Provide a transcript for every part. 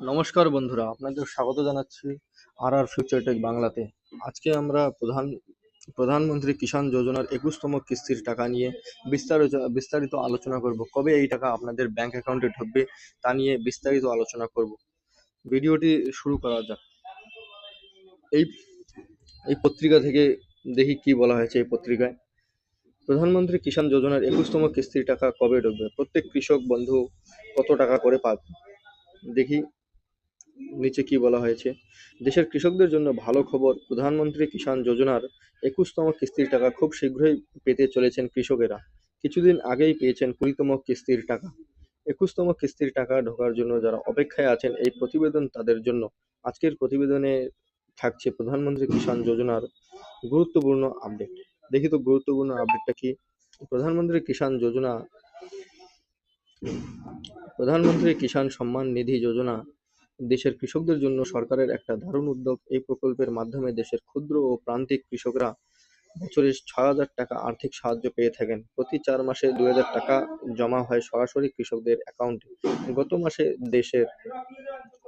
নমস্কার বন্ধুরা, আপনাদের স্বাগত জানাচ্ছি আর ফিউচার টেক বাংলাতে। আজকে আমরা প্রধানমন্ত্রী কিষাণ যোজনার 21তম কিস্তির টাকা নিয়ে বিস্তারিত আলোচনা করব। কবে এই টাকা আপনাদের ব্যাংক অ্যাকাউন্টে ঢুকবে তা নিয়ে বিস্তারিত আলোচনা করব। ভিডিওটি শুরু করা যাক। এই এই পত্রিকা থেকে দেখি কি বলা হয়েছে। এই পত্রিকায় প্রধানমন্ত্রী কিষাণ যোজনার 21তম কিস্তির টাকা কবে ঢুকবে, প্রত্যেক কৃষক বন্ধু কত টাকা করে পাবে, দেখি নিচে কি বলা হয়েছে। দেশের কৃষকদের জন্য ভালো খবর, প্রধানমন্ত্রী কিষাণ যোজনার 21তম কিস্তির টাকা খুব শীঘ্রই পেতে চলেছেন কৃষকেরা। কিছুদিন আগেই পেয়েছেন 20তম কিস্তির টাকা। 21তম কিস্তির টাকা ঢোকার জন্য যারা অপেক্ষায় আছেন, এই প্রতিবেদন তাদের জন্য। আজকের প্রতিবেদনে থাকছে প্রধানমন্ত্রী কিষাণ যোজনার গুরুত্বপূর্ণ আপডেট। দেখি তো গুরুত্বপূর্ণ আপডেটটা কি। প্রধানমন্ত্রী কিষাণ যোজনা, প্রধানমন্ত্রী কিষাণ সম্মান নিধি যোজনা দেশের কৃষকদের জন্য সরকারের একটা দারুণ উদ্যোগ। এই প্রকল্পের মাধ্যমে দেশের ক্ষুদ্র ও প্রান্তিক কৃষকরা বছরে 6,000 টাকা আর্থিক সাহায্য পেয়ে থাকেন। প্রতি 4 মাসে 2,000 টাকা জমা হয় সরাসরি কৃষকদের অ্যাকাউন্টে। গত মাসে দেশের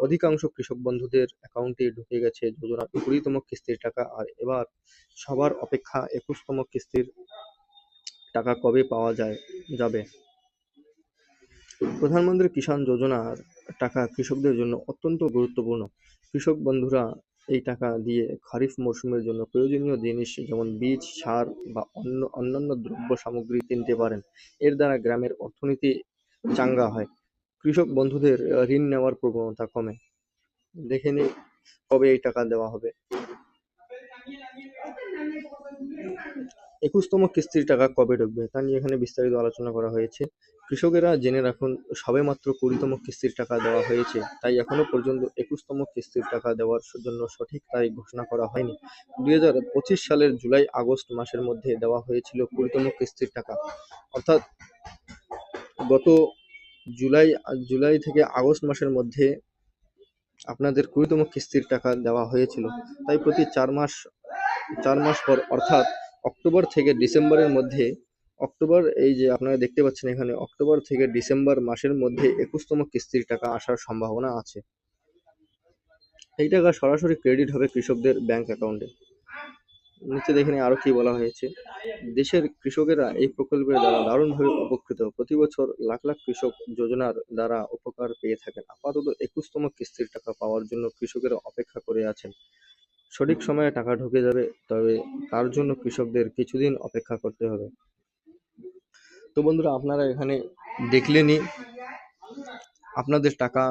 অধিকাংশ কৃষক বন্ধুদের অ্যাকাউন্টে ঢুকে গেছে যোজনার 20তম কিস্তির টাকা। আর এবার সবার অপেক্ষা 21তম কিস্তির টাকা কবে পাওয়া যাবে। প্রধানমন্ত্রী কিষাণ যোজনার টাকা কৃষকদের জন্য অত্যন্ত গুরুত্বপূর্ণ। কৃষক বন্ধুরা এই টাকা দিয়ে খারিফ মরশুমের জন্য প্রয়োজনীয় জিনিস যেমন বীজ, সার বা অন্যান্য দ্রব্য সামগ্রী কিনতে পারেন। এর দ্বারা গ্রামের অর্থনীতি চাঙ্গা হয়, কৃষক বন্ধুদের ঋণ নেওয়ার প্রবণতা কমে। দেখে নিই কবে এই টাকা দেওয়া হবে। 21তম কিস্তির টাকা কবে ঢুকবে তা নিয়ে এখানে বিস্তারিত আলোচনা করা হয়েছে। কৃষকেরা জেনে রাখুন, সবেমাত্র 20তম কিস্তির টাকা দেওয়া হয়েছে, তাই এখনো পর্যন্ত 21তম কিস্তির টাকা দেওয়ার জন্য সঠিক তারিখ ঘোষণা করা হয়নি। 2025 সালের জুলাই-আগস্ট মাসের মধ্যে দেওয়া হয়েছিল 20তম কিস্তির টাকা, অর্থাৎ গত জুলাই থেকে আগস্ট মাসের মধ্যে আপনাদের 20তম কিস্তির টাকা দেওয়া হয়েছিল। তাই প্রতি 4 মাস পর, অর্থাৎ অক্টোবর থেকে ডিসেম্বরের মধ্যে, এই যে আপনারা দেখতে পাচ্ছেন এখানে, অক্টোবর থেকে ডিসেম্বর মাসের মধ্যে 21তম কিস্তির টাকা আসার সম্ভাবনা আছে। এই টাকা সরাসরি ক্রেডিট হবে কৃষকদের ব্যাংক অ্যাকাউন্টে। নিচে দেখেন আরো কি বলা হয়েছে। দেশের কৃষকেরা এই প্রকল্পের দ্বারা দারুণভাবে উপকৃত। প্রতি বছর লাখ লাখ কৃষক যোজনার দ্বারা উপকার পেয়ে থাকেন। আপাতত 21তম কিস্তির টাকা পাওয়ার জন্য কৃষকেরা অপেক্ষা করে আছেন। সঠিক সময়ে টাকা ঢুকে যাবে, তবে তার জন্য কৃষকদের কিছুদিন অপেক্ষা করতে হবে। তো বন্ধুরা, আপনারা এখানে দেখলেনই, আপনাদের টাকা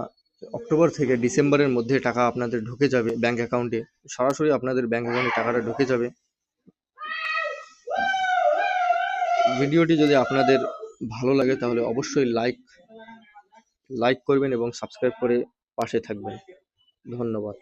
অক্টোবর থেকে ডিসেম্বরের মধ্যে টাকা আপনাদের ঢুকে যাবে ব্যাংক অ্যাকাউন্টে। সরাসরি আপনাদের ব্যাংক অ্যাকাউন্টে টাকাটা ঢুকে যাবে। ভিডিওটি যদি আপনাদের ভালো লাগে তাহলে অবশ্যই লাইক করবেন এবং সাবস্ক্রাইব করে পাশে থাকবেন। ধন্যবাদ।